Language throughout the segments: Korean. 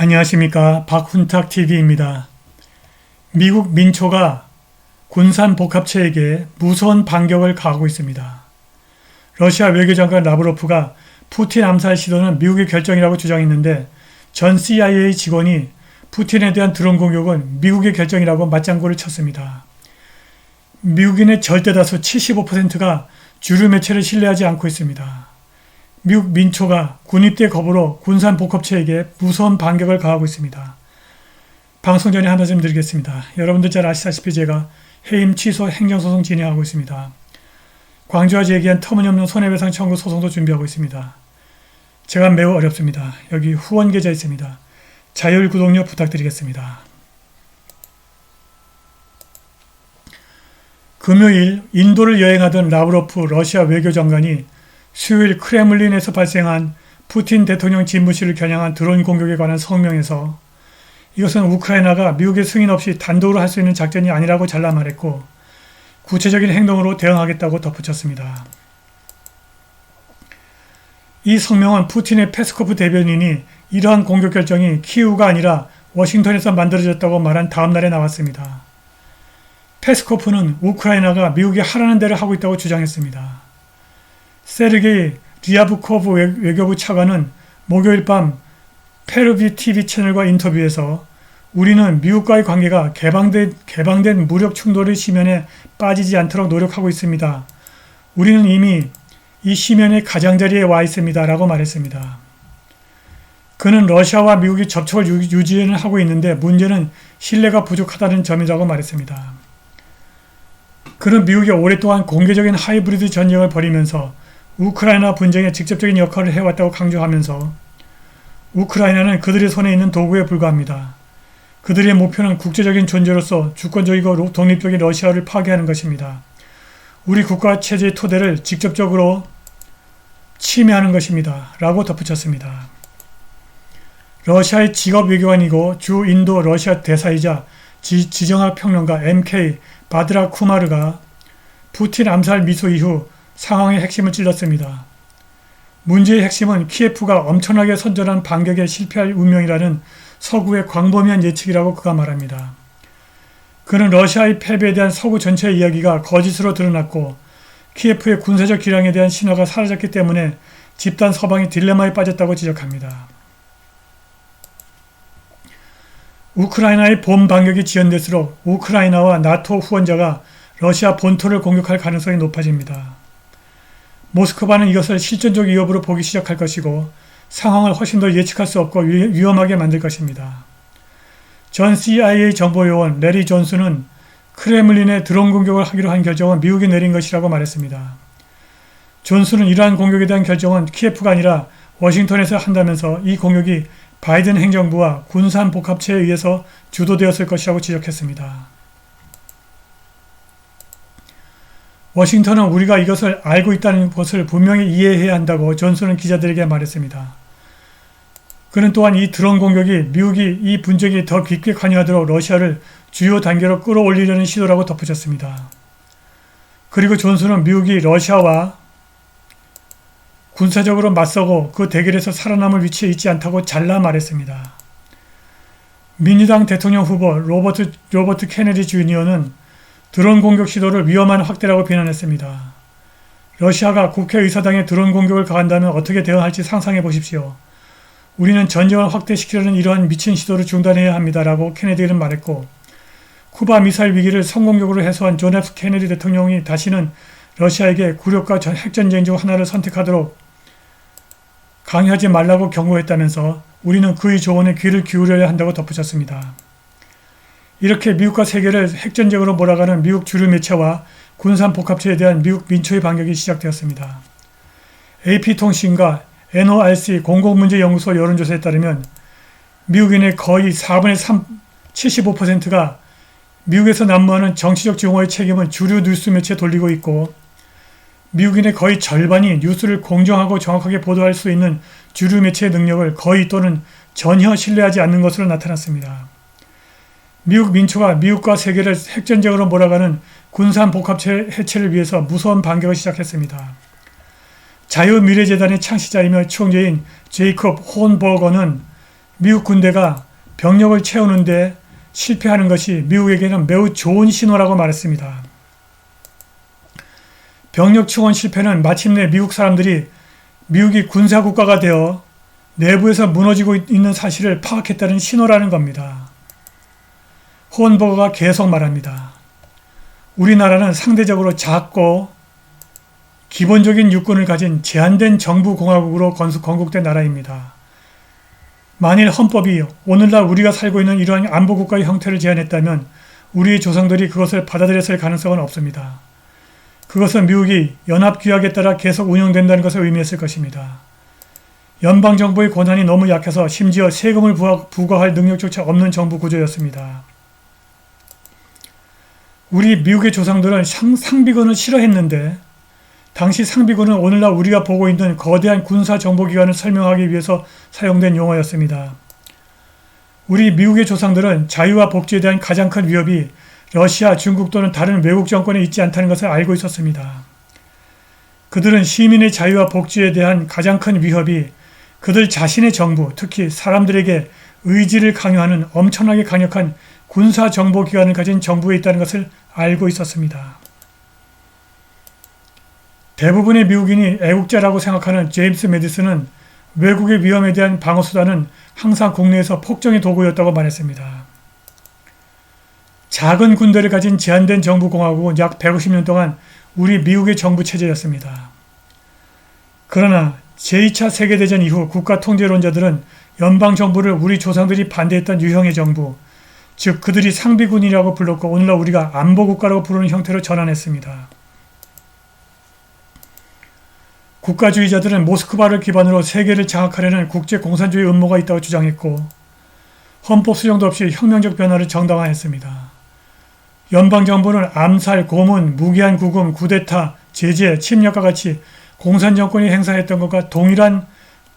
안녕하십니까. 박훈탁TV입니다. 미국 민초가 군산 복합체에게 무서운 반격을 가하고 있습니다. 러시아 외교장관 라브로프가 푸틴 암살 시도는 미국의 결정이라고 주장했는데 전 CIA 직원이 푸틴에 대한 드론 공격은 미국의 결정이라고 맞장구를 쳤습니다. 미국인의 절대다수 75%가 주류 매체를 신뢰하지 않고 있습니다. 미국 민초가 군입대 거부로 군산 복합체에게 무서운 반격을 가하고 있습니다. 방송 전에 한 말씀 드리겠습니다. 여러분들 잘 아시다시피 제가 해임 취소 행정소송 진행하고 있습니다. 광주와 제기한 터무니없는 손해배상 청구 소송도 준비하고 있습니다. 제가 매우 어렵습니다. 여기 후원 계좌 있습니다. 자율 구독료 부탁드리겠습니다. 금요일 인도를 여행하던 라브로프 러시아 외교장관이 수요일 크렘린에서 발생한 푸틴 대통령 집무실을 겨냥한 드론 공격에 관한 성명에서 이것은 우크라이나가 미국의 승인 없이 단독으로 할 수 있는 작전이 아니라고 잘라 말했고 구체적인 행동으로 대응하겠다고 덧붙였습니다. 이 성명은 푸틴의 페스코프 대변인이 이러한 공격 결정이 키우가 아니라 워싱턴에서 만들어졌다고 말한 다음 날에 나왔습니다. 페스코프는 우크라이나가 미국이 하라는 대로 하고 있다고 주장했습니다. 세르게이 리아브코브 외교부 차관은 목요일 밤 페르비 TV 채널과 인터뷰에서 우리는 미국과의 관계가 개방된 무력 충돌의 심연에 빠지지 않도록 노력하고 있습니다. 우리는 이미 이 심연의 가장자리에 와 있습니다. 라고 말했습니다. 그는 러시아와 미국이 접촉을 유지는 하고 있는데 문제는 신뢰가 부족하다는 점이라고 말했습니다. 그는 미국이 오랫동안 공개적인 하이브리드 전쟁을 벌이면서 우크라이나 분쟁에 직접적인 역할을 해왔다고 강조하면서 우크라이나는 그들의 손에 있는 도구에 불과합니다. 그들의 목표는 국제적인 존재로서 주권적이고 독립적인 러시아를 파괴하는 것입니다. 우리 국가 체제의 토대를 직접적으로 침해하는 것입니다. 라고 덧붙였습니다. 러시아의 직업 외교관이고 주 인도 러시아 대사이자 지정학 평론가 MK 바드라 쿠마르가 푸틴 암살 미소 이후 상황의 핵심을 찔렀습니다. 문제의 핵심은 키예프가 엄청나게 선전한 반격에 실패할 운명이라는 서구의 광범위한 예측이라고 그가 말합니다. 그는 러시아의 패배에 대한 서구 전체의 이야기가 거짓으로 드러났고 키예프의 군사적 기량에 대한 신호가 사라졌기 때문에 집단 서방이 딜레마에 빠졌다고 지적합니다. 우크라이나의 봄 반격이 지연될수록 우크라이나와 나토 후원자가 러시아 본토를 공격할 가능성이 높아집니다. 모스크바는 이것을 실전적 위협으로 보기 시작할 것이고 상황을 훨씬 더 예측할 수 없고 위험하게 만들 것입니다. 전 CIA 정보요원 레리 존슨은 크렘린에 드론 공격을 하기로 한 결정은 미국이 내린 것이라고 말했습니다. 존슨은 이러한 공격에 대한 결정은 키예프가 아니라 워싱턴에서 한다면서 이 공격이 바이든 행정부와 군산 복합체에 의해서 주도되었을 것이라고 지적했습니다. 워싱턴은 우리가 이것을 알고 있다는 것을 분명히 이해해야 한다고 존슨은 기자들에게 말했습니다. 그는 또한 이 드론 공격이 미국이 이 분쟁에 더 깊게 관여하도록 러시아를 주요 단계로 끌어올리려는 시도라고 덧붙였습니다. 그리고 존슨은 미국이 러시아와 군사적으로 맞서고 그 대결에서 살아남을 위치에 있지 않다고 잘라 말했습니다. 민주당 대통령 후보 로버트 케네디 주니어는 드론 공격 시도를 위험한 확대라고 비난했습니다. 러시아가 국회의사당에 드론 공격을 가한다면 어떻게 대응할지 상상해 보십시오. 우리는 전쟁을 확대시키려는 이러한 미친 시도를 중단해야 합니다. 라고 케네디는 말했고 쿠바 미사일 위기를 성공적으로 해소한 존 F 케네디 대통령이 다시는 러시아에게 굴욕과 핵전쟁 중 하나를 선택하도록 강요하지 말라고 경고했다면서 우리는 그의 조언에 귀를 기울여야 한다고 덧붙였습니다. 이렇게 미국과 세계를 핵전쟁으로 몰아가는 미국 주류 매체와 군산 복합체에 대한 미국 민초의 반격이 시작되었습니다. AP통신과 NORC 공공문제연구소 여론조사에 따르면 미국인의 거의 4분의 3, 75%가 미국에서 난무하는 정치적 증오의 책임은 주류 뉴스 매체에 돌리고 있고 미국인의 거의 절반이 뉴스를 공정하고 정확하게 보도할 수 있는 주류 매체의 능력을 거의 또는 전혀 신뢰하지 않는 것으로 나타났습니다. 미국 민초가 미국과 세계를 핵전쟁으로 몰아가는 군산 복합체 해체를 위해서 무서운 반격을 시작했습니다. 자유미래재단의 창시자이며 총재인 제이콥 혼버거는 미국 군대가 병력을 채우는데 실패하는 것이 미국에게는 매우 좋은 신호라고 말했습니다. 병력 충원 실패는 마침내 미국 사람들이 미국이 군사국가가 되어 내부에서 무너지고 있는 사실을 파악했다는 신호라는 겁니다. 호언버거가 계속 말합니다. 우리나라는 상대적으로 작고 기본적인 육군을 가진 제한된 정부공화국으로 건국된 나라입니다. 만일 헌법이 오늘날 우리가 살고 있는 이러한 안보국가의 형태를 제안했다면 우리 조상들이 그것을 받아들였을 가능성은 없습니다. 그것은 미국이 연합규약에 따라 계속 운영된다는 것을 의미했을 것입니다. 연방정부의 권한이 너무 약해서 심지어 세금을 부과할 능력조차 없는 정부 구조였습니다. 우리 미국의 조상들은 상비군을 싫어했는데 당시 상비군은 오늘날 우리가 보고 있는 거대한 군사정보기관을 설명하기 위해서 사용된 용어였습니다. 우리 미국의 조상들은 자유와 복지에 대한 가장 큰 위협이 러시아, 중국 또는 다른 외국 정권에 있지 않다는 것을 알고 있었습니다. 그들은 시민의 자유와 복지에 대한 가장 큰 위협이 그들 자신의 정부, 특히 사람들에게 의지를 강요하는 엄청나게 강력한 군사정보기관을 가진 정부에 있다는 것을 알고 있었습니다. 대부분의 미국인이 애국자라고 생각하는 제임스 매디슨은 외국의 위험에 대한 방어수단은 항상 국내에서 폭정의 도구였다고 말했습니다. 작은 군대를 가진 제한된 정부공화국은 약 150년 동안 우리 미국의 정부 체제였습니다. 그러나 제2차 세계대전 이후 국가통제론자들은 연방정부를 우리 조상들이 반대했던 유형의 정부, 즉 그들이 상비군이라고 불렀고 오늘날 우리가 안보국가라고 부르는 형태로 전환했습니다. 국가주의자들은 모스크바를 기반으로 세계를 장악하려는 국제공산주의 음모가 있다고 주장했고 헌법 수정도 없이 혁명적 변화를 정당화했습니다. 연방정부는 암살, 고문, 무기한 구금, 쿠데타, 제재, 침략과 같이 공산정권이 행사했던 것과 동일한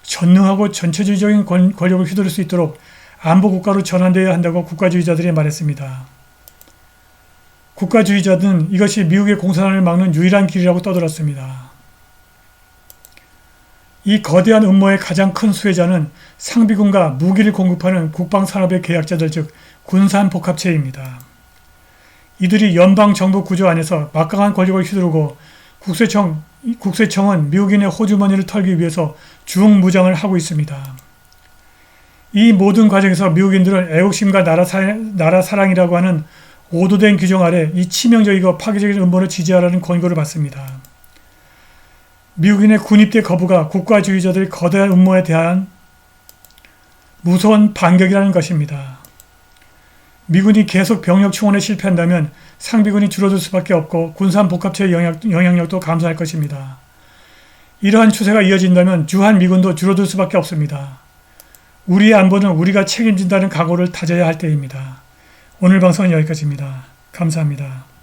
전능하고 전체주의적인 권력을 휘두를 수 있도록 안보국가로 전환되어야 한다고 국가주의자들이 말했습니다. 국가주의자들은 이것이 미국의 공산화를 막는 유일한 길이라고 떠들었습니다. 이 거대한 음모의 가장 큰 수혜자는 상비군과 무기를 공급하는 국방산업의 계약자들, 즉 군산복합체입니다. 이들이 연방정부 구조 안에서 막강한 권력을 휘두르고 국세청은 미국인의 호주머니를 털기 위해서 중무장을 하고 있습니다. 이 모든 과정에서 미국인들은 애국심과 나라 사랑이라고 하는 오도된 규정 아래 이 치명적이고 파괴적인 음모를 지지하라는 권고를 받습니다. 미국인의 군입대 거부가 국가주의자들의 거대한 음모에 대한 무서운 반격이라는 것입니다. 미군이 계속 병력 충원에 실패한다면 상비군이 줄어들 수밖에 없고 군산복합체의 영향력도 감소할 것입니다. 이러한 추세가 이어진다면 주한미군도 줄어들 수밖에 없습니다. 우리의 안보는 우리가 책임진다는 각오를 다져야 할 때입니다. 오늘 방송은 여기까지입니다. 감사합니다.